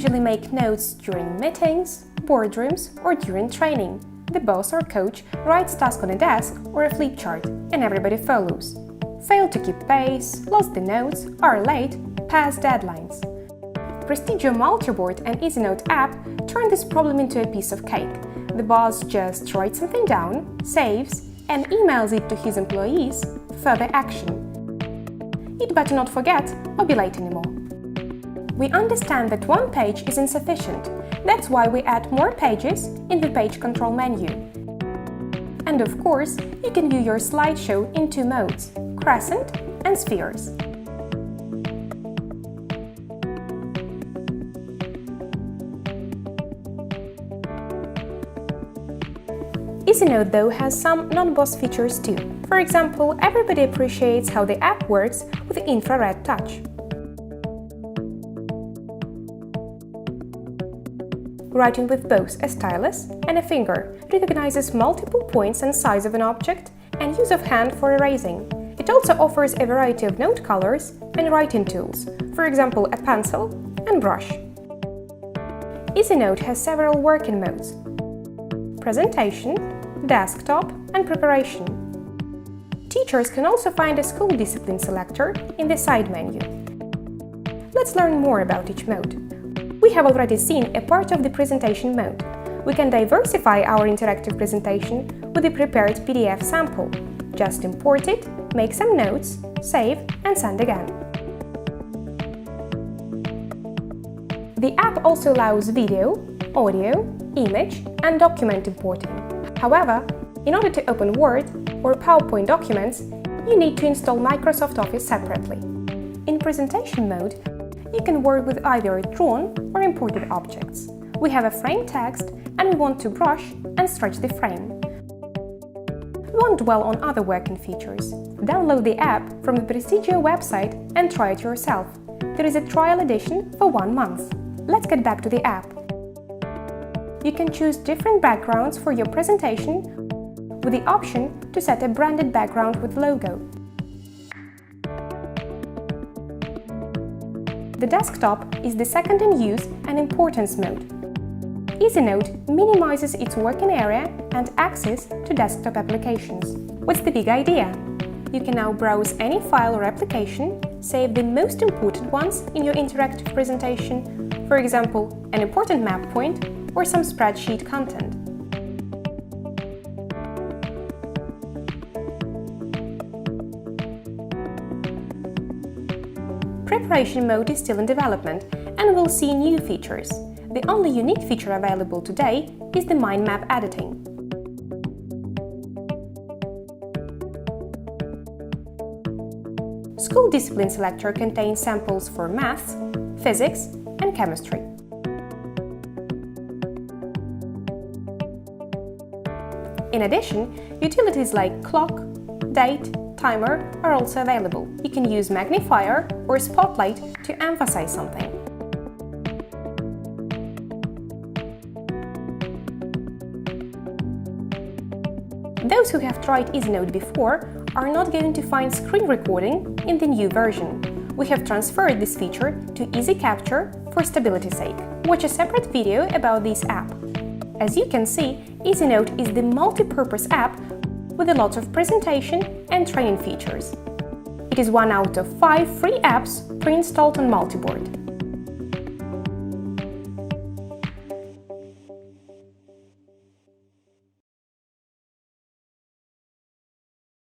usually make notes during meetings, boardrooms, or during training. The boss or coach writes tasks on a desk or a flip chart, and everybody follows. Fail to keep pace, lost the notes, are late, pass deadlines. Prestigio MultiBoard and EasiNote app turn this problem into a piece of cake. The boss just writes something down, saves, and emails it to his employees for further action. You'd better not forget or be late anymore. We understand that one page is insufficient. That's why we add more pages in the page control menu. And of course, you can view your slideshow in two modes: crescent and spheres. EasiNote, though, has some non-boss features too. For example, everybody appreciates how the app works with infrared touch. Writing with both a stylus and a finger recognizes multiple points and size of an object, and use of hand for erasing. It also offers a variety of note colors and writing tools, for example a pencil and brush. EasiNote has several working modes: presentation, desktop, and preparation. Teachers can also find a school discipline selector in the side menu. Let's learn more about each mode. We have already seen a part of the presentation mode. We can diversify our interactive presentation with a prepared PDF sample. Just import it, make some notes, save, and send again. The app also allows video, audio, image, and document importing. However, in order to open Word or PowerPoint documents, you need to install Microsoft Office separately. In presentation mode, you can work with either drawn or imported objects. We have a frame text and we want to brush and stretch the frame. We won't dwell on other working features. Download the app from the Prestigio website and try it yourself. There is a trial edition for 1 month. Let's get back to the app. You can choose different backgrounds for your presentation with the option to set a branded background with logo. The desktop is the second in use and importance mode. EasiNote minimizes its working area and access to desktop applications. What's the big idea? You can now browse any file or application, save the most important ones in your interactive presentation, for example, an important map point or some spreadsheet content. Preparation mode is still in development and will see new features. The only unique feature available today is the mind map editing. School Discipline Selector contains samples for maths, physics, and chemistry. In addition, utilities like clock, date, timer are also available. You can use magnifier or spotlight to emphasize something. Those who have tried EasiNote before are not going to find screen recording in the new version. We have transferred this feature to Easy Capture for stability's sake. Watch a separate video about this app. As you can see, EasiNote is the multi-purpose app with a lot of presentation and training features. It is 1 out of 5 free apps pre-installed on MultiBoard.